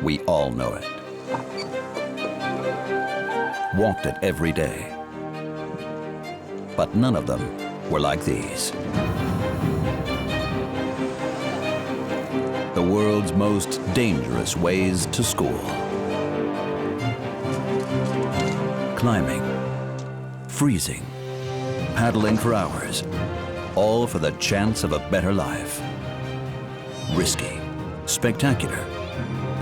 We all know it. Walked it every day. But none of them were like these. The world's most dangerous ways to school. Climbing, freezing, paddling for hours, all for the chance of a better life. Risky, spectacular,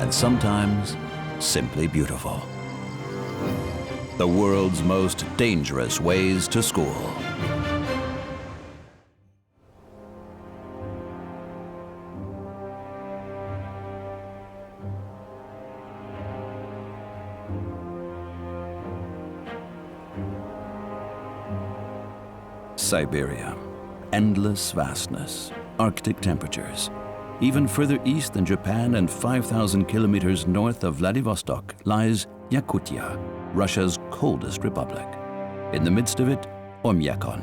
and sometimes simply beautiful. The world's most dangerous ways to school. Siberia, endless vastness, Arctic temperatures. Even further east than Japan and 5,000 kilometers north of Vladivostok lies Yakutia, Russia's coldest republic. In the midst of it, Oimjakon.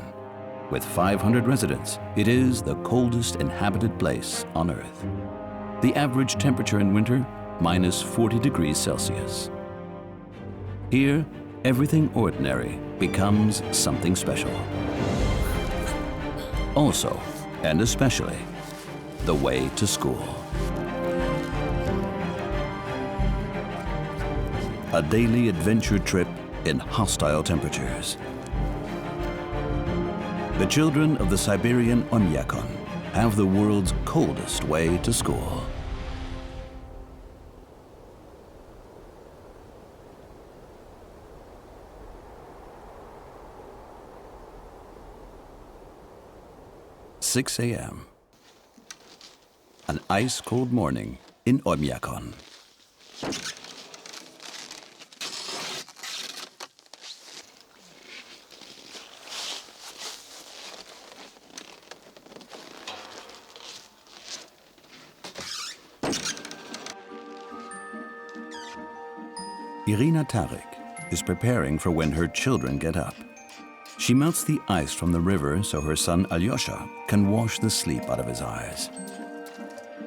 With 500 residents, it is the coldest inhabited place on Earth. The average temperature in winter, minus 40 degrees Celsius. Here, everything ordinary becomes something special. Also, and especially, the way to school. A daily adventure trip in hostile temperatures. The children of the Siberian Oimjakon have the world's coldest way to school. "6 a.m. An ice-cold morning in Oimjakon. Irina Tarik is preparing for when her children get up. She melts the ice from the river so her son Alyosha can wash the sleep out of his eyes.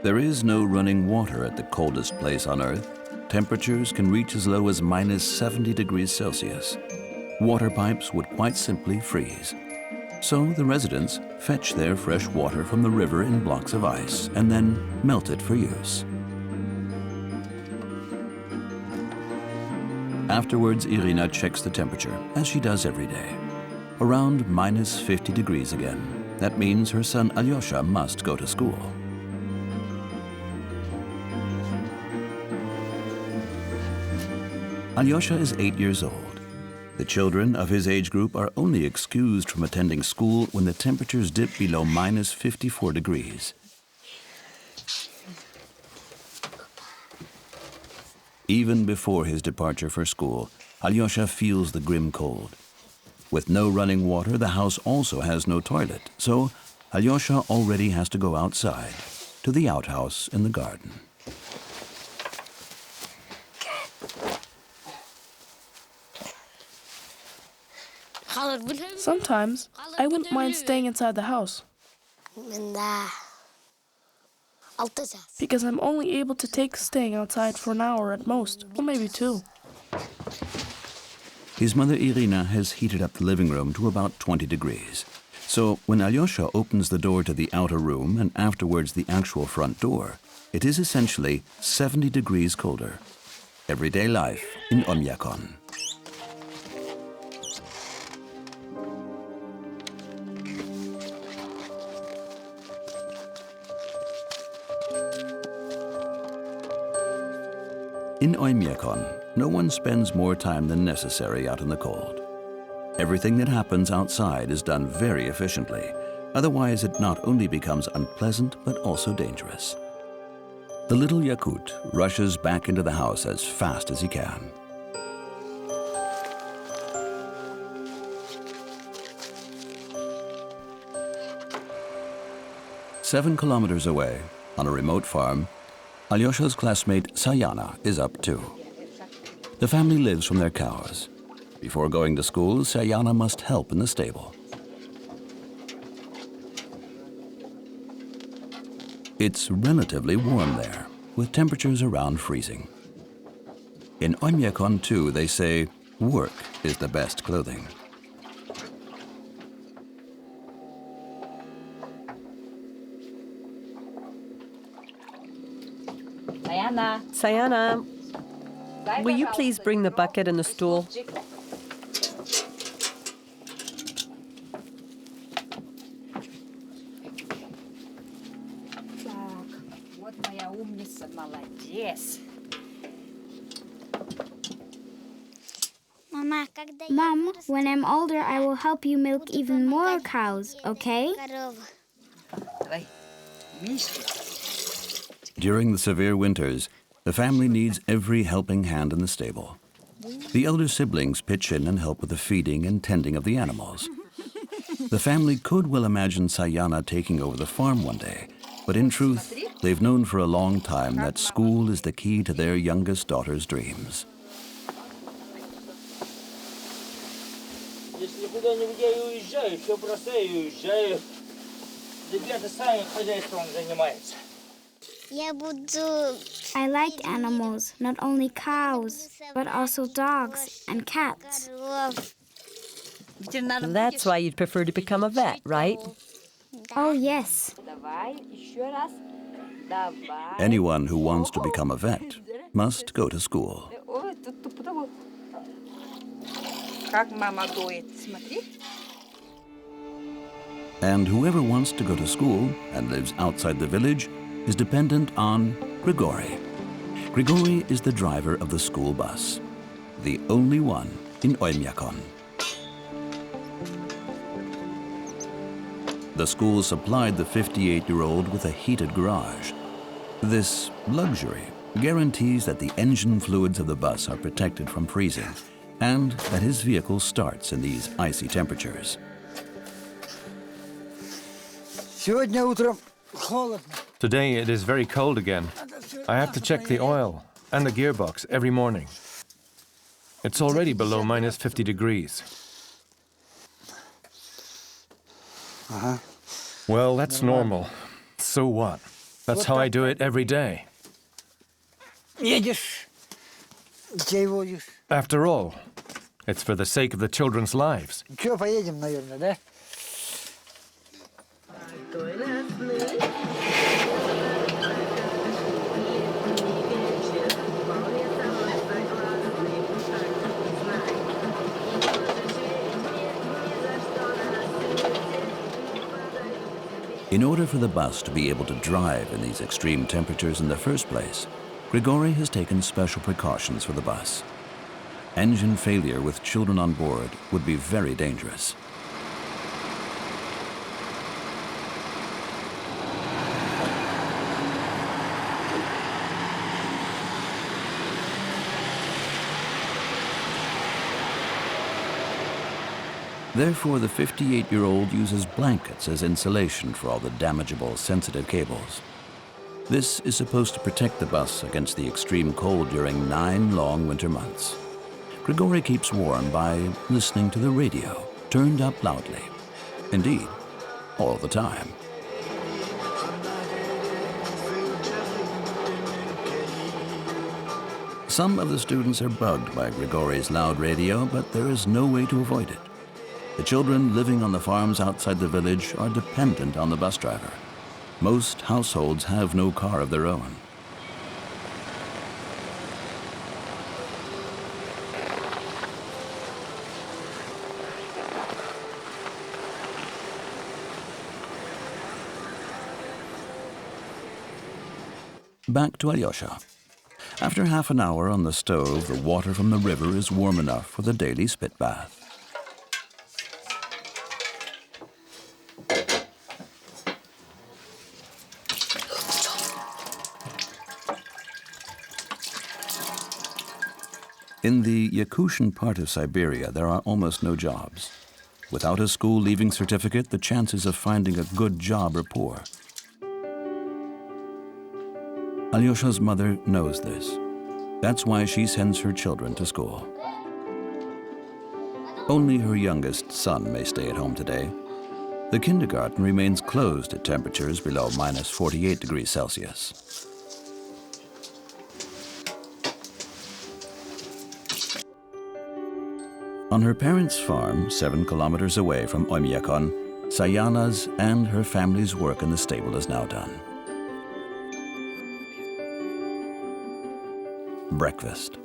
There is no running water at the coldest place on Earth. Temperatures can reach as low as minus 70 degrees Celsius. Water pipes would quite simply freeze. So the residents fetch their fresh water from the river in blocks of ice and then melt it for use. Afterwards, Irina checks the temperature, as she does every day. Around minus 50 degrees again. That means her son Alyosha must go to school. Alyosha is 8 years old. The children of his age group are only excused from attending school when the temperatures dip below minus 54 degrees. Even before his departure for school, Alyosha feels the grim cold. With no running water, the house also has no toilet, so Alyosha already has to go outside, to the outhouse in the garden. Sometimes, I wouldn't mind staying inside the house. Because I'm only able to take staying outside for an hour at most, or maybe 2. His mother Irina has heated up the living room to about 20 degrees. So when Alyosha opens the door to the outer room and afterwards the actual front door, it is essentially 70 degrees colder. Everyday life in Oimjakon. In Oimjakon, no one spends more time than necessary out in the cold. Everything that happens outside is done very efficiently. Otherwise, it not only becomes unpleasant, but also dangerous. The little Yakut rushes back into the house as fast as he can. "7 kilometers away, on a remote farm, Alyosha's classmate Sayana is up too. The family lives from their cows. Before going to school, Sayana must help in the stable. It's relatively warm there, with temperatures around freezing. In Oimjakon too, they say work is the best clothing. Sayana, will you please bring the bucket and the stool? Mom, when I'm older, I will help you milk even more cows, okay? During the severe winters, the family needs every helping hand in the stable. The elder siblings pitch in and help with the feeding and tending of the animals. The family could well imagine Sayana taking over the farm one day, but in truth, they've known for a long time that school is the key to their youngest daughter's dreams. I like animals, not only cows, but also dogs and cats. That's why you'd prefer to become a vet, right? Oh, yes. Anyone who wants to become a vet must go to school. And whoever wants to go to school and lives outside the village is dependent on Grigory. Grigory is the driver of the school bus, the only one in Oimjakon. The school supplied the 58-year-old with a heated garage. This luxury guarantees that the engine fluids of the bus are protected from freezing and that his vehicle starts in these icy temperatures. Today it is very cold again. I have to check the oil and the gearbox every morning. It's already below minus 50 degrees. Well, that's normal. So what? That's how I do it every day. After all, it's for the sake of the children's lives. In order for the bus to be able to drive in these extreme temperatures in the first place, Grigory has taken special precautions for the bus. Engine failure with children on board would be very dangerous. Therefore, the 58-year-old uses blankets as insulation for all the damageable, sensitive cables. This is supposed to protect the bus against the extreme cold during 9 long winter months. Grigory keeps warm by listening to the radio, turned up loudly. Indeed, all the time. Some of the students are bugged by Grigory's loud radio, but there is no way to avoid it. The children living on the farms outside the village are dependent on the bus driver. Most households have no car of their own. Back to Alyosha. After half an hour on the stove, the water from the river is warm enough for the daily spit bath. In the Yakutian part of Siberia, there are almost no jobs. Without a school-leaving certificate, the chances of finding a good job are poor. Alyosha's mother knows this. That's why she sends her children to school. Only her youngest son may stay at home today. The kindergarten remains closed at temperatures below minus 48 degrees Celsius. On her parents' farm, 7 kilometers away from Oimjakon, Sayana's and her family's work in the stable is now done. Breakfast.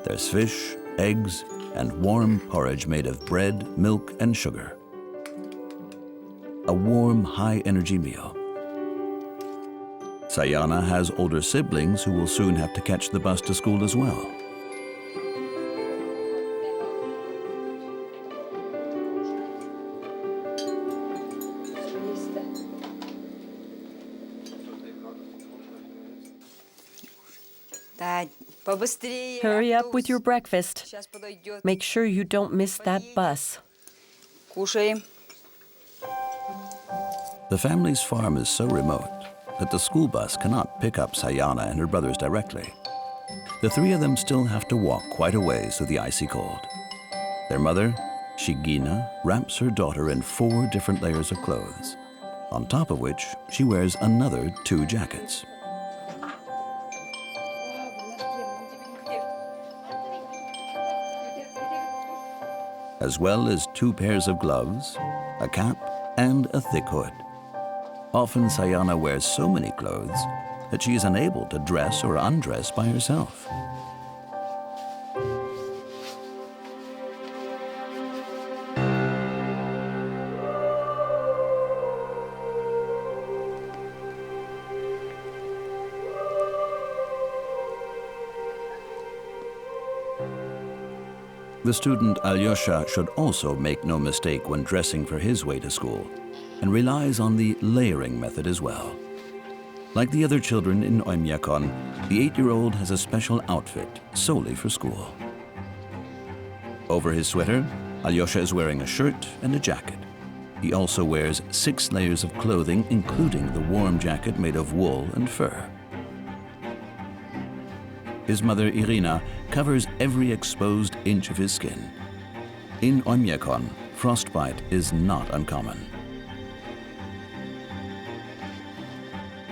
There's fish, eggs, and warm porridge made of bread, milk, and sugar. A warm, high-energy meal. Sayana has older siblings who will soon have to catch the bus to school as well. Hurry up with your breakfast. Make sure you don't miss that bus. The family's farm is so remote that the school bus cannot pick up Sayana and her brothers directly. The 3 of them still have to walk quite a ways through the icy cold. Their mother, Shigina, wraps her daughter in 4 different layers of clothes, on top of which she wears another 2 jackets. As well as 2 pairs of gloves, a cap, and a thick hood. Often Sayana wears so many clothes that she is unable to dress or undress by herself. The student Alyosha should also make no mistake when dressing for his way to school, and relies on the layering method as well. Like the other children in Oimjakon, the 8-year-old has a special outfit solely for school. Over his sweater, Alyosha is wearing a shirt and a jacket. He also wears 6 layers of clothing, including the warm jacket made of wool and fur. His mother, Irina, covers every exposed inch of his skin. In Oimjakon, frostbite is not uncommon.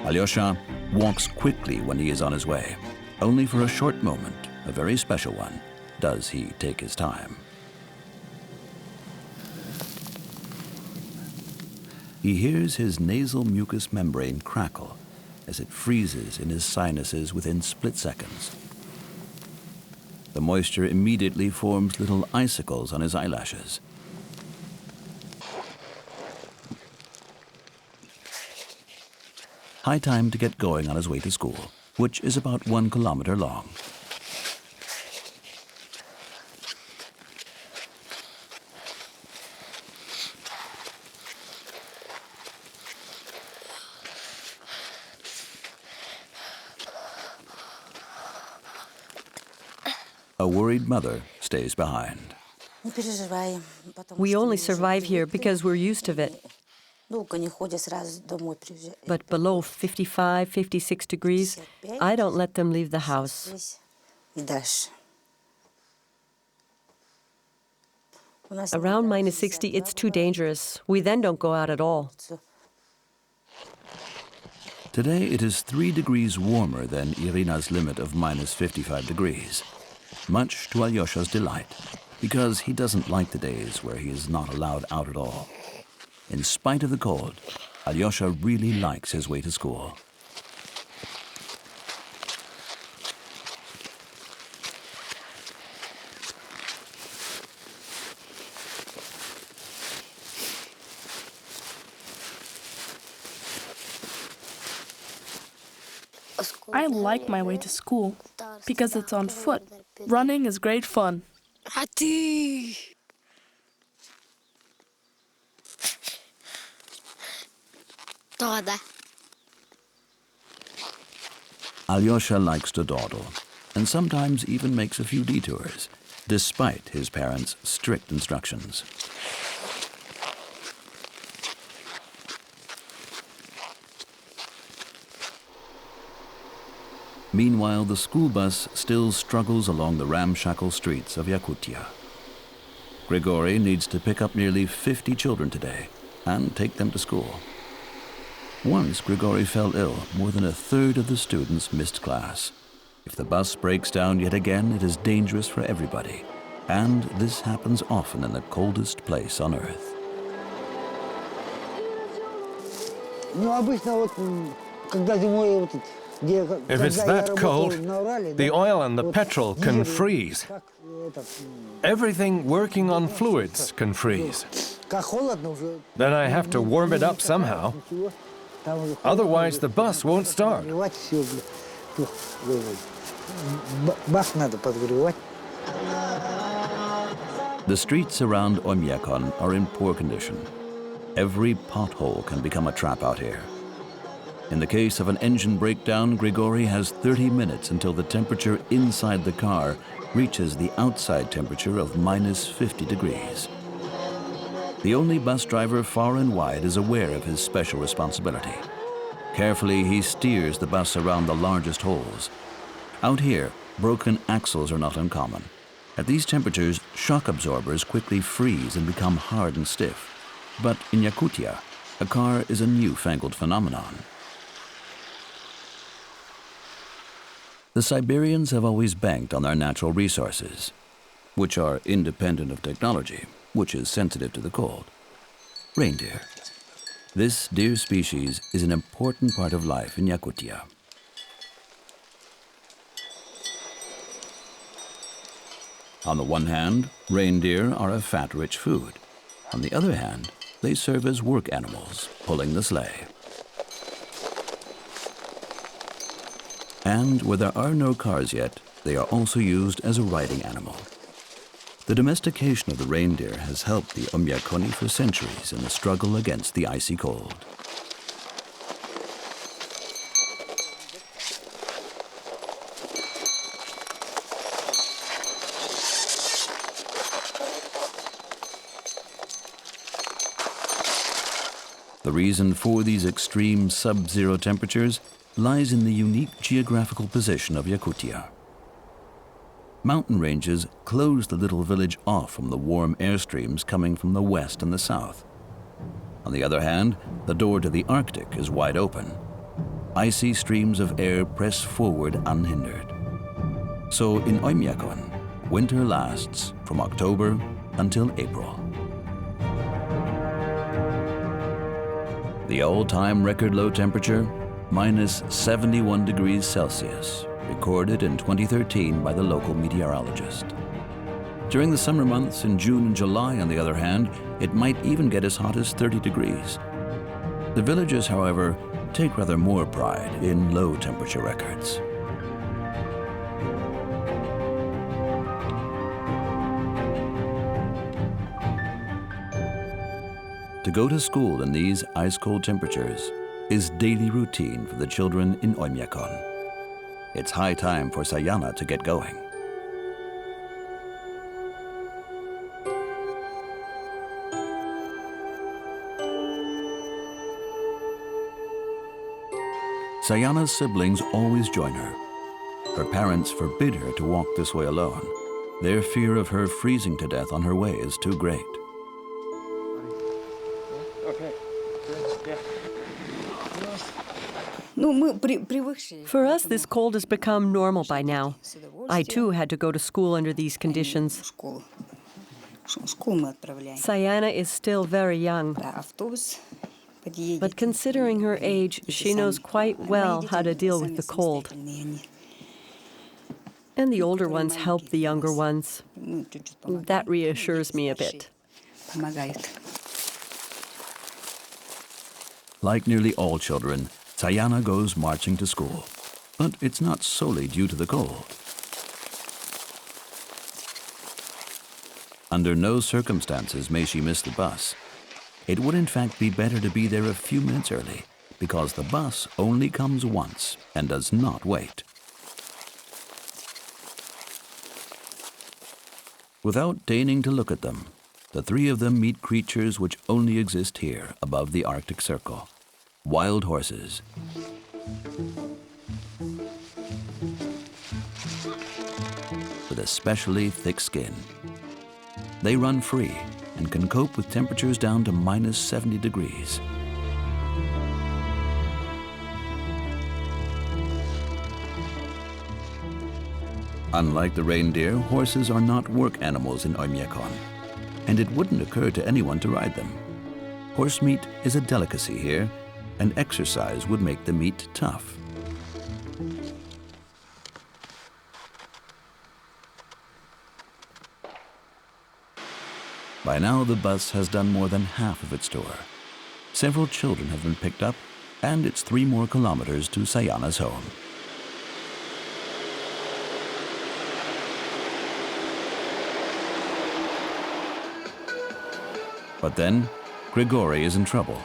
Alyosha walks quickly when he is on his way. Only for a short moment, a very special one, does he take his time. He hears his nasal mucous membrane crackle as it freezes in his sinuses within split seconds. The moisture immediately forms little icicles on his eyelashes. High time to get going on his way to school, which is about 1 kilometer long. A worried mother stays behind. We only survive here because we're used to it. But below 55, 56 degrees, I don't let them leave the house. Around minus 60, it's too dangerous. We then don't go out at all. Today it is 3 degrees warmer than Irina's limit of minus 55 degrees. Much to Alyosha's delight, because he doesn't like the days where he is not allowed out at all. In spite of the cold, Alyosha really likes his way to school. I like my way to school because it's on foot. Running is great fun. Alyosha likes to dawdle, and sometimes even makes a few detours, despite his parents' strict instructions. Meanwhile, the school bus still struggles along the ramshackle streets of Yakutia. Grigory needs to pick up nearly 50 children today and take them to school. Once Grigory fell ill, more than a third of the students missed class. If the bus breaks down yet again, it is dangerous for everybody, And this happens often in the coldest place on Earth. If it's that cold, the oil and the petrol can freeze. Everything working on fluids can freeze. Then I have to warm it up somehow. Otherwise, the bus won't start. The streets around Oimjakon are in poor condition. Every pothole can become a trap out here. In the case of an engine breakdown, Grigori has 30 minutes until the temperature inside the car reaches the outside temperature of minus 50 degrees. The only bus driver far and wide is aware of his special responsibility. Carefully, he steers the bus around the largest holes. Out here, broken axles are not uncommon. At these temperatures, shock absorbers quickly freeze and become hard and stiff. But in Yakutia, a car is a newfangled phenomenon. The Siberians have always banked on their natural resources, which are independent of technology, which is sensitive to the cold. Reindeer. This deer species is an important part of life in Yakutia. On the one hand, reindeer are a fat-rich food. On the other hand, they serve as work animals, pulling the sleigh. And where there are no cars yet, they are also used as a riding animal. The domestication of the reindeer has helped the Oimjakoni for centuries in the struggle against the icy cold. The reason for these extreme sub-zero temperatures lies in the unique geographical position of Yakutia. Mountain ranges close the little village off from the warm airstreams coming from the west and the south. On the other hand, the door to the Arctic is wide open. Icy streams of air press forward unhindered. So in Oimjakon, winter lasts from October until April. The all-time record low temperature, minus 71 degrees Celsius, recorded in 2013 by the local meteorologist. During the summer months in June and July, on the other hand, it might even get as hot as 30 degrees. The villagers, however, take rather more pride in low temperature records. To go to school in these ice-cold temperatures is daily routine for the children in Oimjakon. It's high time for Sayana to get going. Sayana's siblings always join her. Her parents forbid her to walk this way alone. Their fear of her freezing to death on her way is too great. For us, this cold has become normal by now. I too had to go to school under these conditions. Sayana is still very young, but considering her age, she knows quite well how to deal with the cold. And the older ones help the younger ones. That reassures me a bit. Like nearly all children, Sayana goes marching to school, but it's not solely due to the cold. Under no circumstances may she miss the bus. It would in fact be better to be there a few minutes early, because the bus only comes once and does not wait. Without deigning to look at them, the three of them meet creatures which only exist here above the Arctic Circle. Wild horses. With especially thick skin. They run free and can cope with temperatures down to minus 70 degrees. Unlike the reindeer, horses are not work animals in Oimjakon, and it wouldn't occur to anyone to ride them. Horse meat is a delicacy here, and exercise would make the meat tough. By now, the bus has done more than half of its tour. Several children have been picked up, and it's 3 more kilometers to Sayana's home. But then, Grigory is in trouble.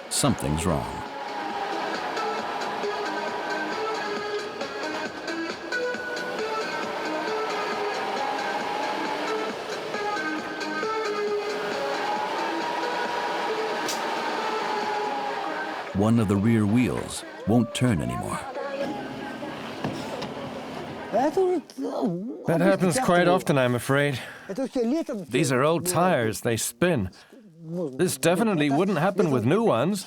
Something's wrong. One of the rear wheels won't turn anymore. That happens quite often, I'm afraid. These are old tires, they spin. This definitely wouldn't happen with new ones.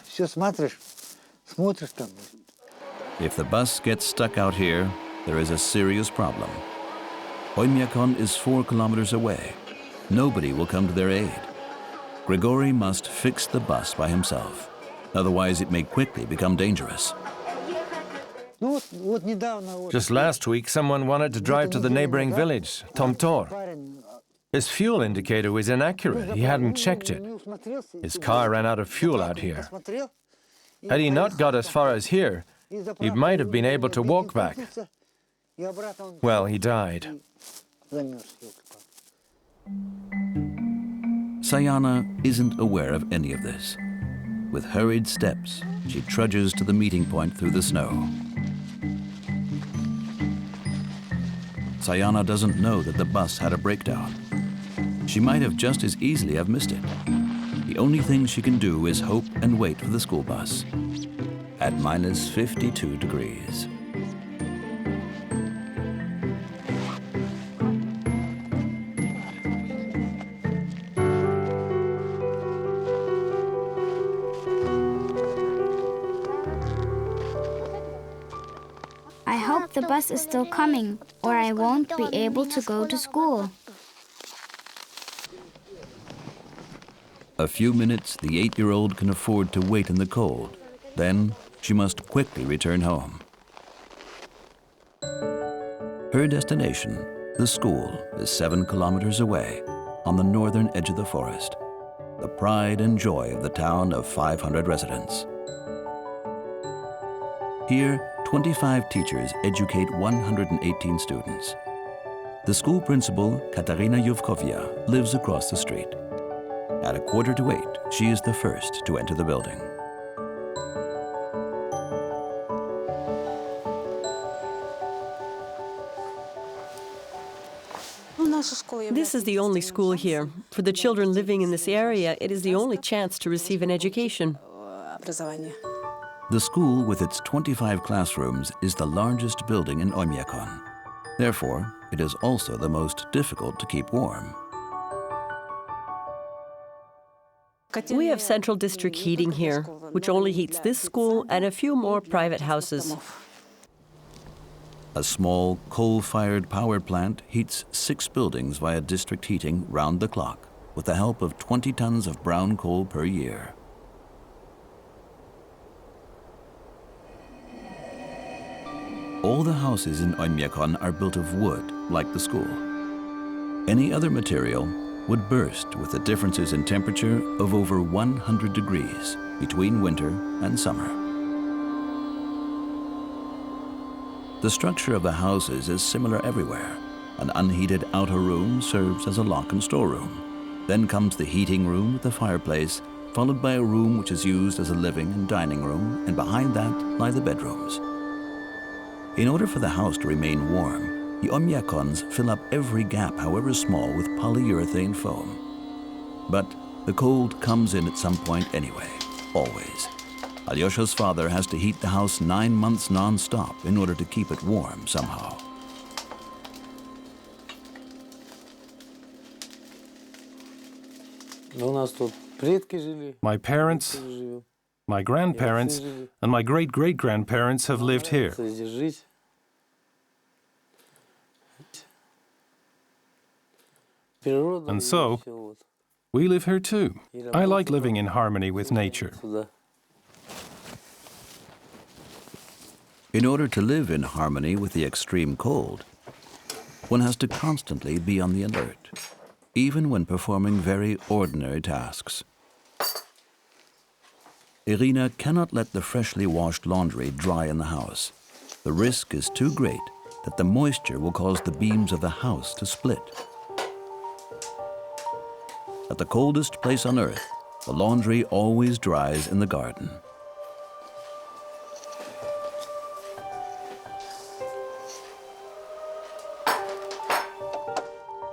If the bus gets stuck out here, there is a serious problem. Oimjakon is 4 kilometers away. Nobody will come to their aid. Grigory must fix the bus by himself. Otherwise, it may quickly become dangerous. Just last week, someone wanted to drive to the neighboring village, Tomtor. His fuel indicator was inaccurate. He hadn't checked it. His car ran out of fuel out here. Had he not got as far as here, he might have been able to walk back. Well, he died. Sayana isn't aware of any of this. With hurried steps, she trudges to the meeting point through the snow. Sayana doesn't know that the bus had a breakdown. She might have just as easily have missed it. The only thing she can do is hope and wait for the school bus. At minus 52 degrees. I hope the bus is still coming, or I won't be able to go to school. A few minutes the 8-year-old can afford to wait in the cold. Then she must quickly return home. Her destination, the school, is 7 kilometers away on the northern edge of the forest, the pride and joy of the town of 500 residents. Here, 25 teachers educate 118 students. The school principal, Katarina Yevkovia, lives across the street. At 7:45, she is the first to enter the building. This is the only school here. For the children living in this area, it is the only chance to receive an education. The school, with its 25 classrooms, is the largest building in Oimjakon. Therefore, it is also the most difficult to keep warm. We have central district heating here, which only heats this school and a few more private houses. A small coal-fired power plant heats 6 buildings via district heating round the clock, with the help of 20 tons of brown coal per year. All the houses in Oimjakon are built of wood, like the school. Any other material would burst with the differences in temperature of over 100 degrees between winter and summer. The structure of the houses is similar everywhere. An unheated outer room serves as a lock and storeroom. Then comes the heating room with the fireplace, followed by a room which is used as a living and dining room, and behind that lie the bedrooms. In order for the house to remain warm, the Oimjakons fill up every gap, however small, with polyurethane foam. But the cold comes in at some point anyway, always. Alyosha's father has to heat the house 9 months non-stop in order to keep it warm somehow. My parents, my grandparents, and my great-great-grandparents have lived here. And so, we live here too. I like living in harmony with nature. In order to live in harmony with the extreme cold, one has to constantly be on the alert, even when performing very ordinary tasks. Irina cannot let the freshly washed laundry dry in the house. The risk is too great that the moisture will cause the beams of the house to split. At the coldest place on earth, the laundry always dries in the garden.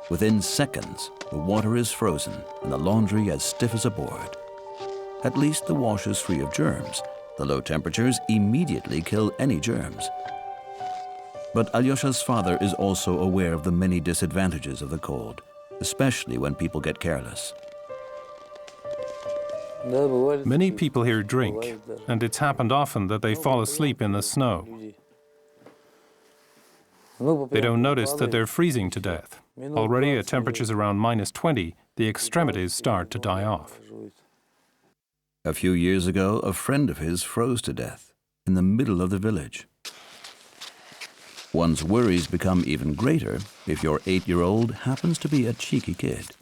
Within seconds, the water is frozen and the laundry as stiff as a board. At least the wash is free of germs. The low temperatures immediately kill any germs. But Alyosha's father is also aware of the many disadvantages of the cold, especially when people get careless. Many people here drink, and it's happened often that they fall asleep in the snow. They don't notice that they're freezing to death. Already at temperatures around -20, the extremities start to die off. A few years ago, a friend of his froze to death in the middle of the village. One's worries become even greater if your 8-year-old happens to be a cheeky kid.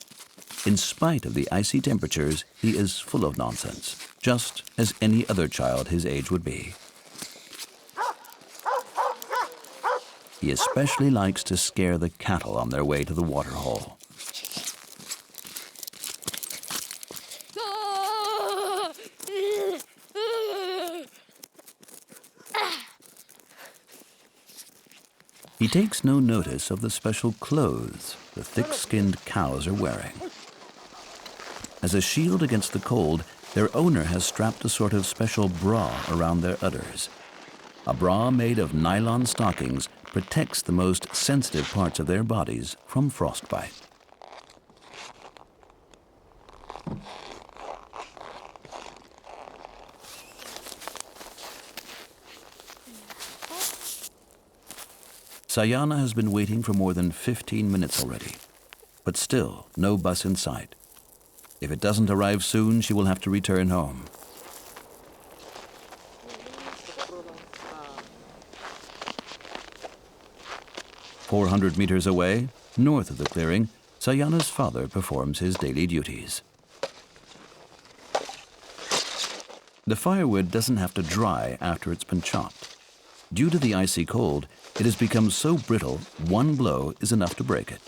In spite of the icy temperatures, he is full of nonsense, just as any other child his age would be. He especially likes to scare the cattle on their way to the water hole. He takes no notice of the special clothes the thick-skinned cows are wearing. As a shield against the cold, their owner has strapped a sort of special bra around their udders. A bra made of nylon stockings protects the most sensitive parts of their bodies from frostbite. Sayana has been waiting for more than 15 minutes already, but still no bus in sight. If it doesn't arrive soon, she will have to return home. "400 meters away, north of the clearing, Sayana's father performs his daily duties. The firewood doesn't have to dry after it's been chopped. Due to the icy cold, it has become so brittle, one blow is enough to break it.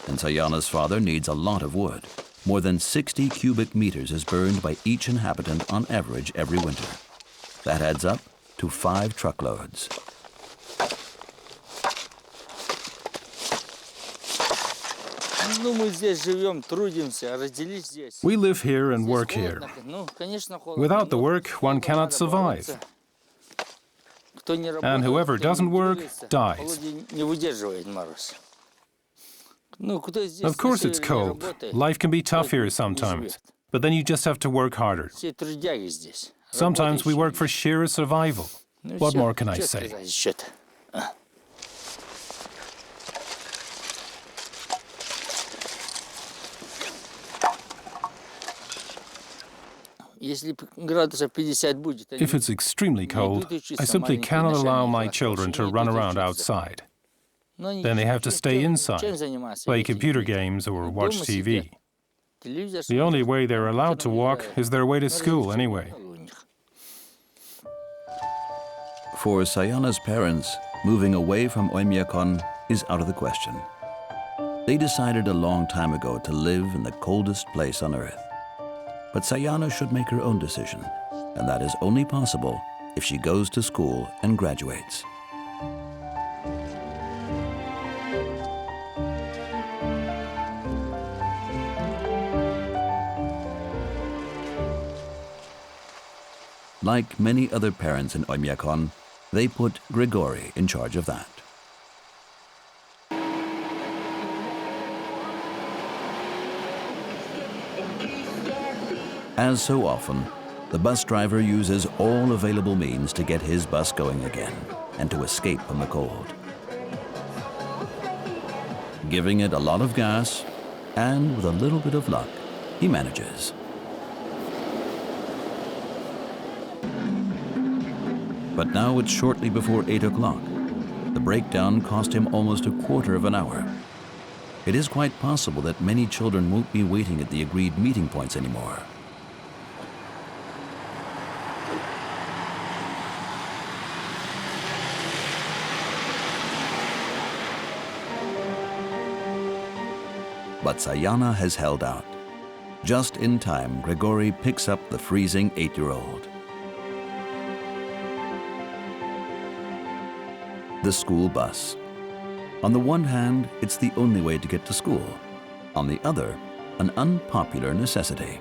And Sayana's father needs a lot of wood. More than 60 cubic meters is burned by each inhabitant on average every winter. That adds up to 5 truckloads. We live here and work here. Without the work, one cannot survive. And whoever doesn't work dies. Of course it's cold. Life can be tough here sometimes, but then you just have to work harder. Sometimes we work for sheer survival. What more can I say? If it's extremely cold, I simply cannot allow my children to run around outside. Then they have to stay inside, play computer games or watch TV. The only way they're allowed to walk is their way to school anyway. For Sayana's parents, moving away from Oimjakon is out of the question. They decided a long time ago to live in the coldest place on earth. But Sayana should make her own decision, and that is only possible if she goes to school and graduates. Like many other parents in Oimjakon, they put Grigori in charge of that. As so often, the bus driver uses all available means to get his bus going again and to escape from the cold. Giving it a lot of gas, and with a little bit of luck, he manages. But now it's shortly before 8 o'clock. The breakdown cost him almost a quarter of an hour. It is quite possible that many children won't be waiting at the agreed meeting points anymore. But Sayana has held out. Just in time, Grigory picks up the freezing 8-year-old. The school bus. On the one hand, it's the only way to get to school. On the other, an unpopular necessity.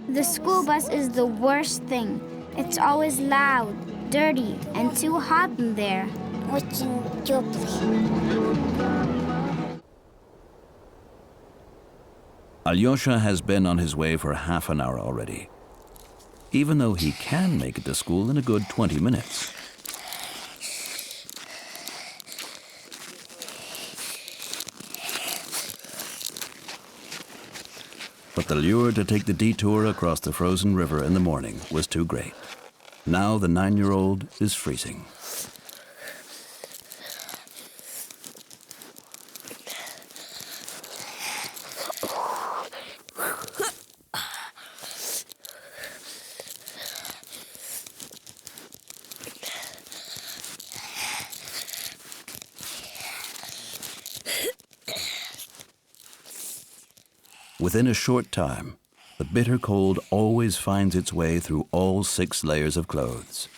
The school bus is the worst thing. It's always loud, dirty, and too hot in there. Очень теплый. Alyosha has been on his way for half an hour already, even though he can make it to school in a good 20 minutes. But the lure to take the detour across the frozen river in the morning was too great. Now the 9-year-old is freezing. Within a short time, the bitter cold always finds its way through all 6 layers of clothes.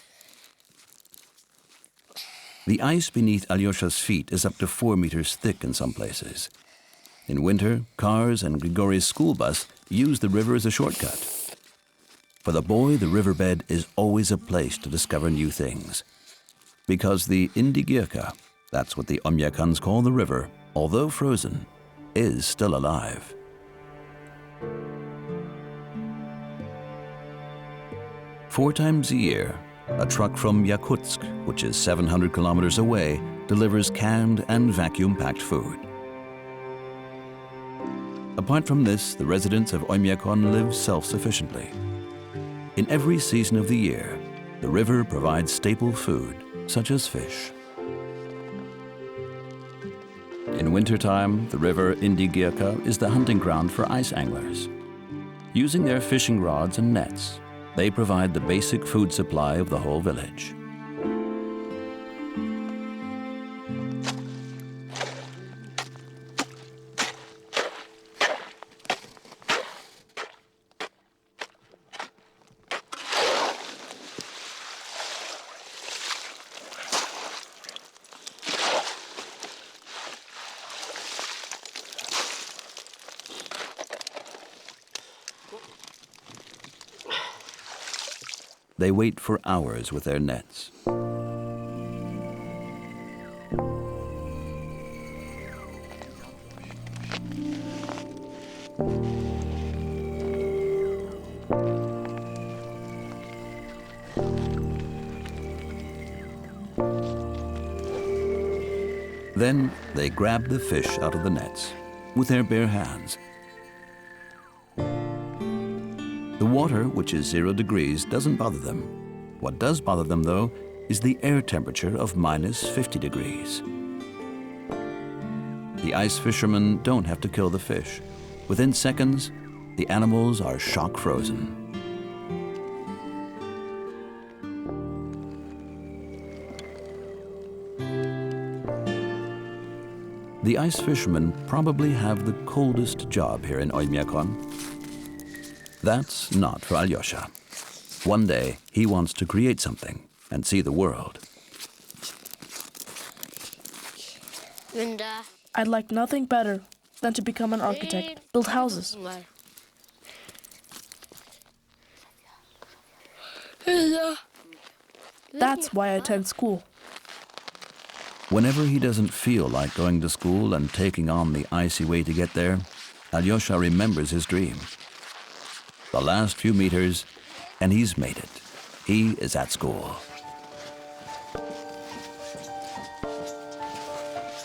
The ice beneath Alyosha's feet is up to 4 meters thick in some places. In winter, cars and Grigory's school bus use the river as a shortcut. For the boy, the riverbed is always a place to discover new things. Because the Indgirka, that's what the Oimjakons call the river, although frozen, is still alive. Four times a year, a truck from Yakutsk, which is 700 kilometers away, delivers canned and vacuum-packed food. Apart from this, the residents of Oimjakon live self-sufficiently. In every season of the year, the river provides staple food, such as fish. In wintertime, the river Indgirka is the hunting ground for ice anglers. Using their fishing rods and nets, they provide the basic food supply of the whole village. They wait for hours with their nets. Then they grab the fish out of the nets with their bare hands. The water, which is 0 degrees, doesn't bother them. What does bother them, though, is the air temperature of minus 50 degrees. The ice fishermen don't have to kill the fish. Within seconds, the animals are shock frozen. The ice fishermen probably have the coldest job here in Oimjakon. That's not for Alyosha. One day, he wants to create something and see the world. I'd like nothing better than to become an architect, build houses. That's why I attend school. Whenever he doesn't feel like going to school and taking on the icy way to get there, Alyosha remembers his dream. The last few meters, and he's made it. He is at school.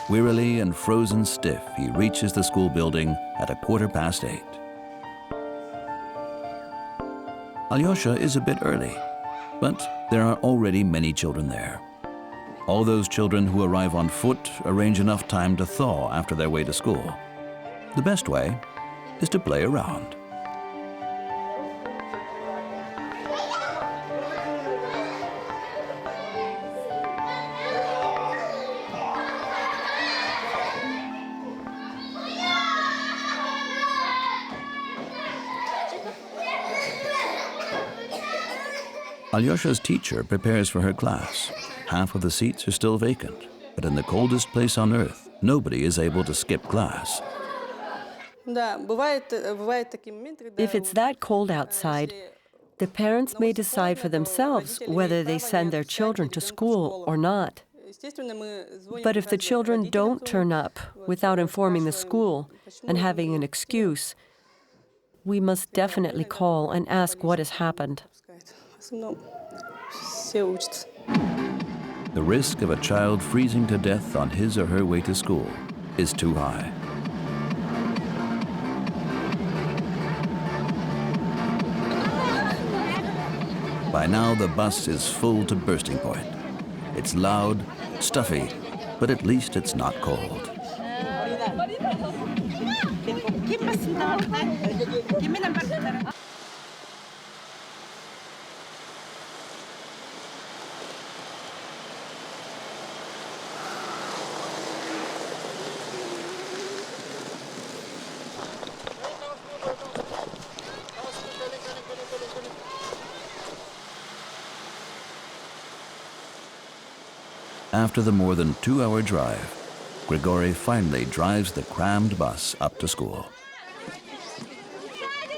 Wearily and frozen stiff, he reaches the school building at 8:15. Alyosha is a bit early, but there are already many children there. All those children who arrive on foot arrange enough time to thaw after their way to school. The best way is to play around. Alyosha's teacher prepares for her class. Half of the seats are still vacant, but in the coldest place on earth, nobody is able to skip class. If it's that cold outside, the parents may decide for themselves whether they send their children to school or not. But if the children don't turn up without informing the school and having an excuse, we must definitely call and ask what has happened. The risk of a child freezing to death on his or her way to school is too high. By now, the bus is full to bursting point. It's loud, stuffy, but at least it's not cold. After the more than 2-hour drive, Grigory finally drives the crammed bus up to school.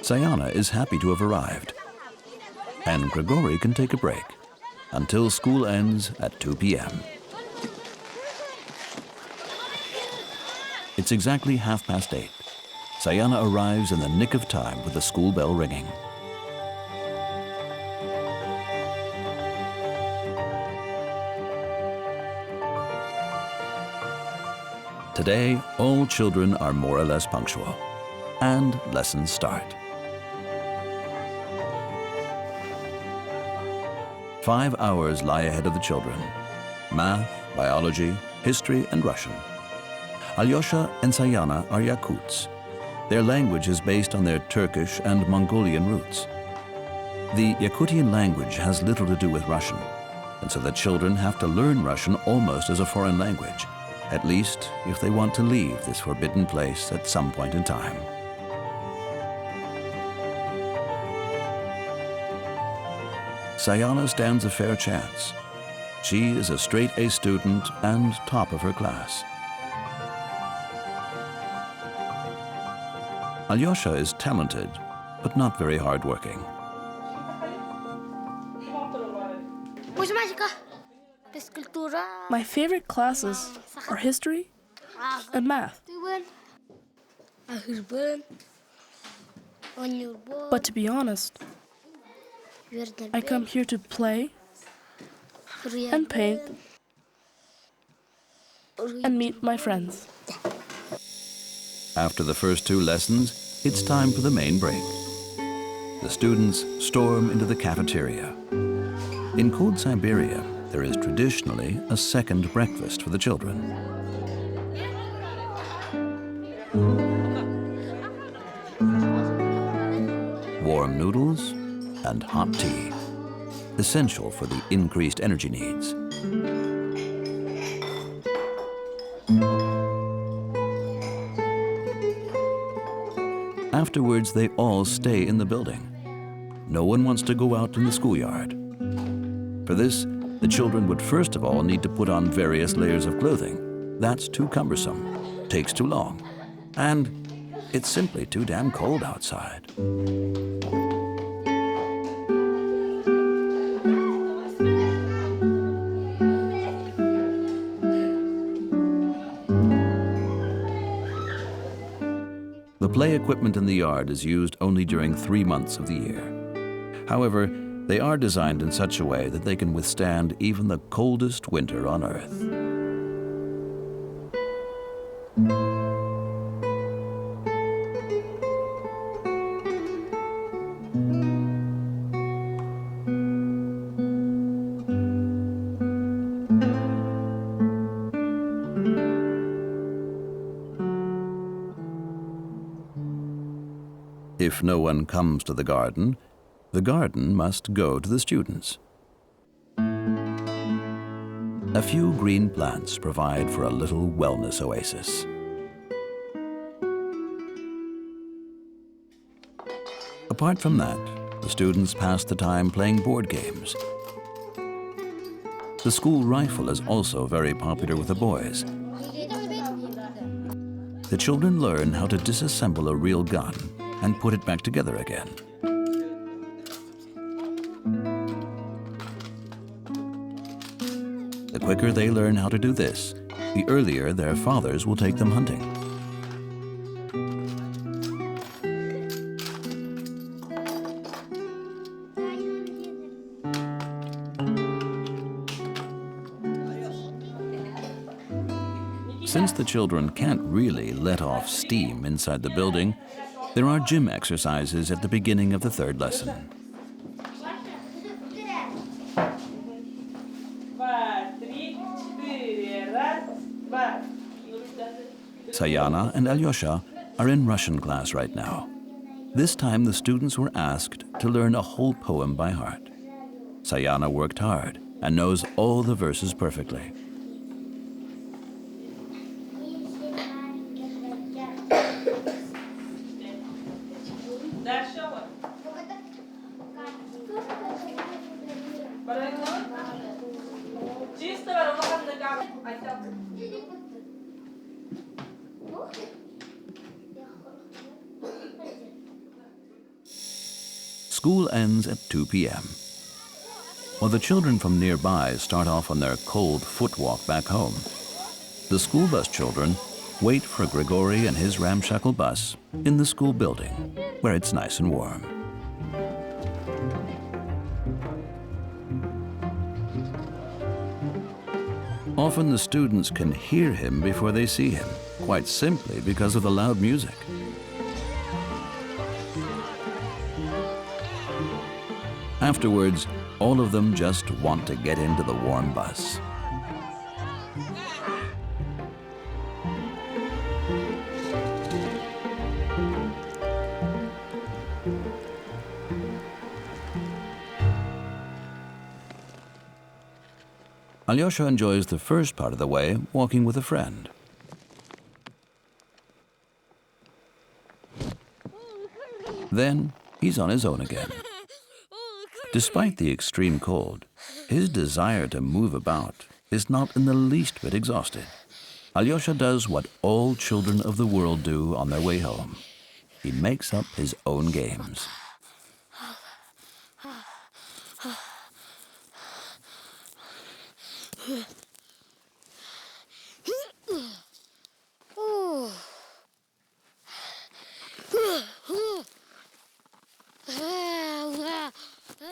Sayana is happy to have arrived, and Grigory can take a break until school ends at 2 p.m. It's exactly 8:30. Sayana arrives in the nick of time with the school bell ringing. Today, all children are more or less punctual, and lessons start. 5 hours lie ahead of the children: math, biology, history, and Russian. Alyosha and Sayana are Yakuts. Their language is based on their Turkish and Mongolian roots. The Yakutian language has little to do with Russian, and so the children have to learn Russian almost as a foreign language, at least if they want to leave this forbidden place at some point in time. Sayana stands a fair chance. She is a straight-A student and top of her class. Alyosha is talented, but not very hard-working. My favorite classes are history and math. But to be honest, I come here to play and paint and meet my friends. After the first 2 lessons, it's time for the main break. The students storm into the cafeteria. In cold Siberia, there is traditionally a second breakfast for the children. Warm noodles and hot tea, essential for the increased energy needs. Afterwards, they all stay in the building. No one wants to go out in the schoolyard. For this, the children would first of all need to put on various layers of clothing. That's too cumbersome, takes too long, and it's simply too damn cold outside. The play equipment in the yard is used only during 3 months of the year. However, they are designed in such a way that they can withstand even the coldest winter on Earth. If no one comes to the garden must go to the students. A few green plants provide for a little wellness oasis. Apart from that, the students pass the time playing board games. The school rifle is also very popular with the boys. The children learn how to disassemble a real gun and put it back together again. The quicker they learn how to do this, the earlier their fathers will take them hunting. Since the children can't really let off steam inside the building, there are gym exercises at the beginning of the third lesson. Sayana and Alyosha are in Russian class right now. This time the students were asked to learn a whole poem by heart. Sayana worked hard and knows all the verses perfectly. School ends at 2 p.m. While the children from nearby start off on their cold footwalk back home, the school bus children wait for Grigory and his ramshackle bus in the school building, where it's nice and warm. Often the students can hear him before they see him, quite simply because of the loud music. Afterwards, all of them just want to get into the warm bus. Alyosha enjoys the first part of the way walking with a friend. Then he's on his own again. Despite the extreme cold, his desire to move about is not in the least bit exhausted. Alyosha does what all children of the world do on their way home. He makes up his own games.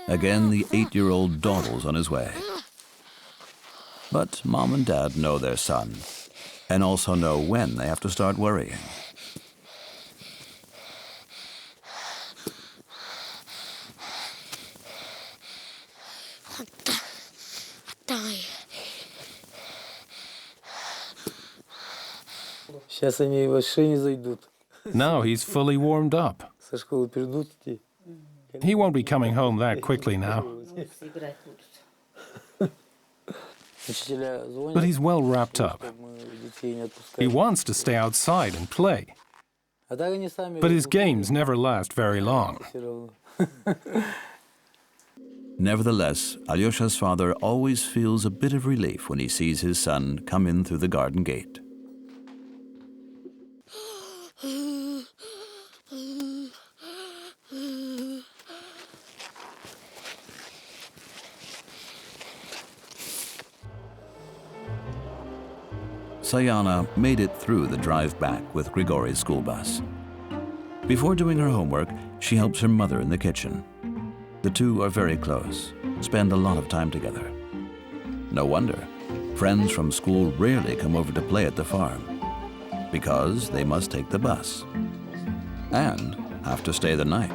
Again, the 8-year-old dawdles on his way. But Mom and Dad know their son, and also know when they have to start worrying. Now he's fully warmed up. He won't be coming home that quickly now. But he's well wrapped up. He wants to stay outside and play. But his games never last very long. Nevertheless, Alyosha's father always feels a bit of relief when he sees his son come in through the garden gate. Sayana made it through the drive back with Grigory's school bus. Before doing her homework, she helps her mother in the kitchen. The two are very close, spend a lot of time together. No wonder, friends from school rarely come over to play at the farm, because they must take the bus and have to stay the night.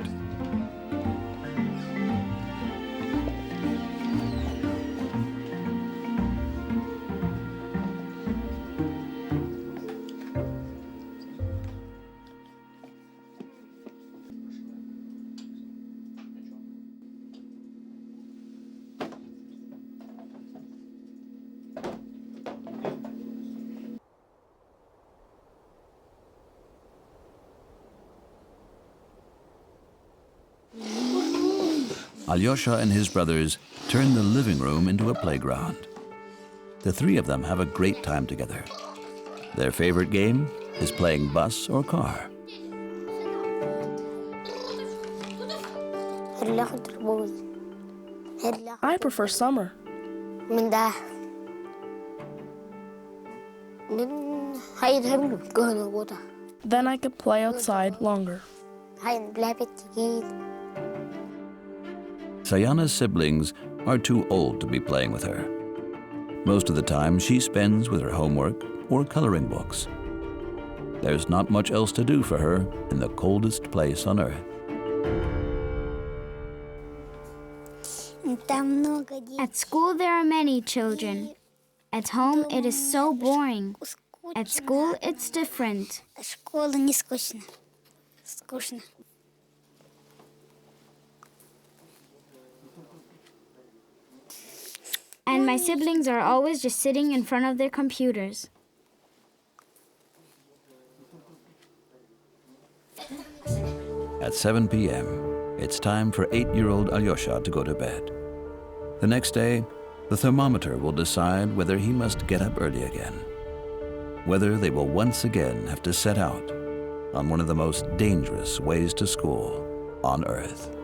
Alyosha and his brothers turn the living room into a playground. The three of them have a great time together. Their favorite game is playing bus or car. I prefer summer. Then I could play outside longer. Sayana's siblings are too old to be playing with her. Most of the time she spends with her homework or coloring books. There's not much else to do for her in the coldest place on earth. At school there are many children. At home it is so boring. At school it's different. And my siblings are always just sitting in front of their computers. At 7 p.m., it's time for 8-year-old Alyosha to go to bed. The next day, the thermometer will decide whether he must get up early again, whether they will once again have to set out on one of the most dangerous ways to school on Earth.